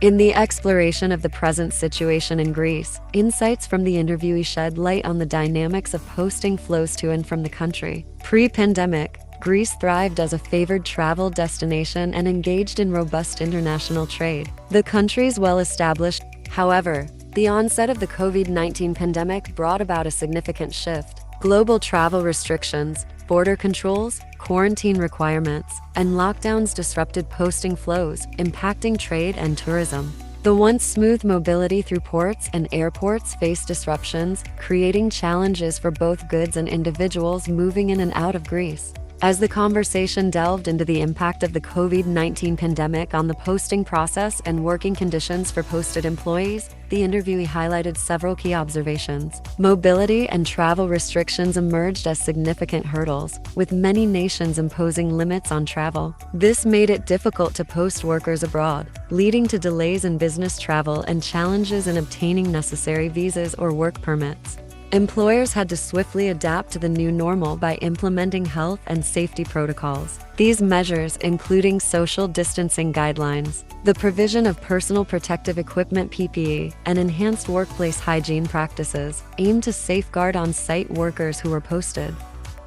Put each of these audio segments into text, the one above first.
In the exploration of the present situation in Greece, insights from the interviewee shed light on the dynamics of posting flows to and from the country. Pre-pandemic, Greece thrived as a favored travel destination and engaged in robust international trade. The country's well-established. However, the onset of the COVID-19 pandemic brought about a significant shift. Global travel restrictions, border controls, quarantine requirements, and lockdowns disrupted posting flows, impacting trade and tourism. The once smooth mobility through ports and airports faced disruptions, creating challenges for both goods and individuals moving in and out of Greece. As the conversation delved into the impact of the COVID-19 pandemic on the posting process and working conditions for posted employees, the interviewee highlighted several key observations. Mobility and travel restrictions emerged as significant hurdles, with many nations imposing limits on travel. This made it difficult to post workers abroad, leading to delays in business travel and challenges in obtaining necessary visas or work permits. Employers had to swiftly adapt to the new normal by implementing health and safety protocols. These measures, including social distancing guidelines, the provision of personal protective equipment (PPE), and enhanced workplace hygiene practices, aimed to safeguard on-site workers who were posted.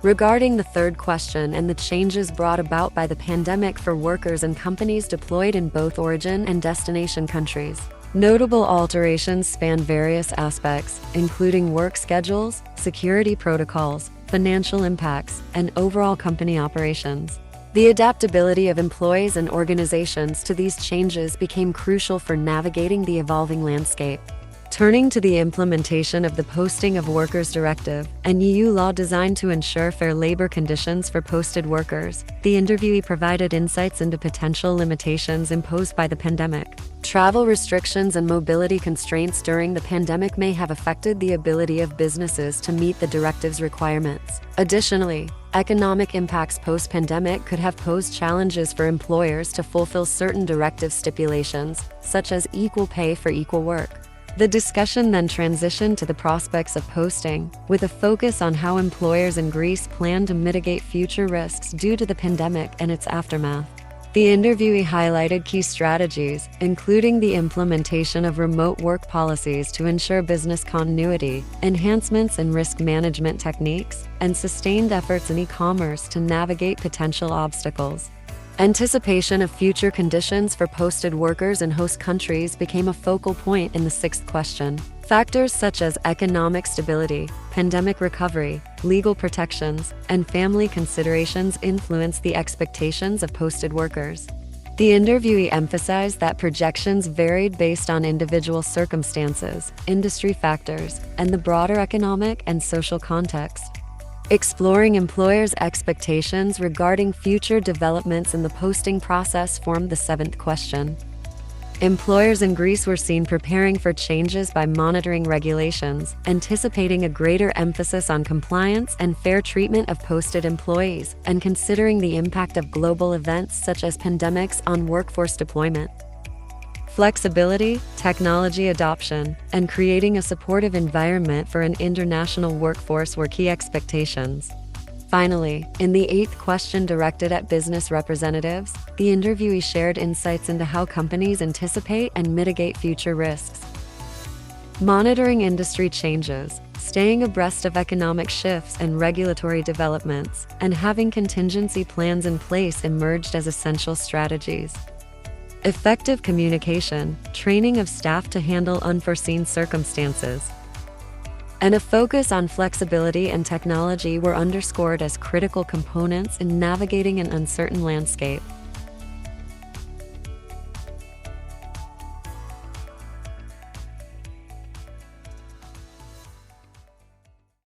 Regarding the third question and the changes brought about by the pandemic for workers and companies deployed in both origin and destination countries, notable alterations span various aspects, including work schedules, security protocols, financial impacts, and overall company operations. The adaptability of employees and organizations to these changes became crucial for navigating the evolving landscape. Turning to the implementation of the Posting of Workers Directive, an EU law designed to ensure fair labor conditions for posted workers, the interviewee provided insights into potential limitations imposed by the pandemic. Travel restrictions and mobility constraints during the pandemic may have affected the ability of businesses to meet the directive's requirements. Additionally, economic impacts post-pandemic could have posed challenges for employers to fulfill certain directive stipulations, such as equal pay for equal work. The discussion then transitioned to the prospects of posting, with a focus on how employers in Greece plan to mitigate future risks due to the pandemic and its aftermath. The interviewee highlighted key strategies, including the implementation of remote work policies to ensure business continuity, enhancements in risk management techniques, and sustained efforts in e-commerce to navigate potential obstacles. Anticipation of future conditions for posted workers in host countries became a focal point in the sixth question. Factors such as economic stability, pandemic recovery, legal protections, and family considerations influenced the expectations of posted workers. The interviewee emphasized that projections varied based on individual circumstances, industry factors, and the broader economic and social context. Exploring employers' expectations regarding future developments in the posting process formed the seventh question. Employers in Greece were seen preparing for changes by monitoring regulations, anticipating a greater emphasis on compliance and fair treatment of posted employees, and considering the impact of global events such as pandemics on workforce deployment. Flexibility, technology adoption, and creating a supportive environment for an international workforce were key expectations. Finally, in the eighth question directed at business representatives, the interviewee shared insights into how companies anticipate and mitigate future risks. Monitoring industry changes, staying abreast of economic shifts and regulatory developments, and having contingency plans in place emerged as essential strategies. Effective communication, training of staff to handle unforeseen circumstances, and a focus on flexibility and technology were underscored as critical components in navigating an uncertain landscape.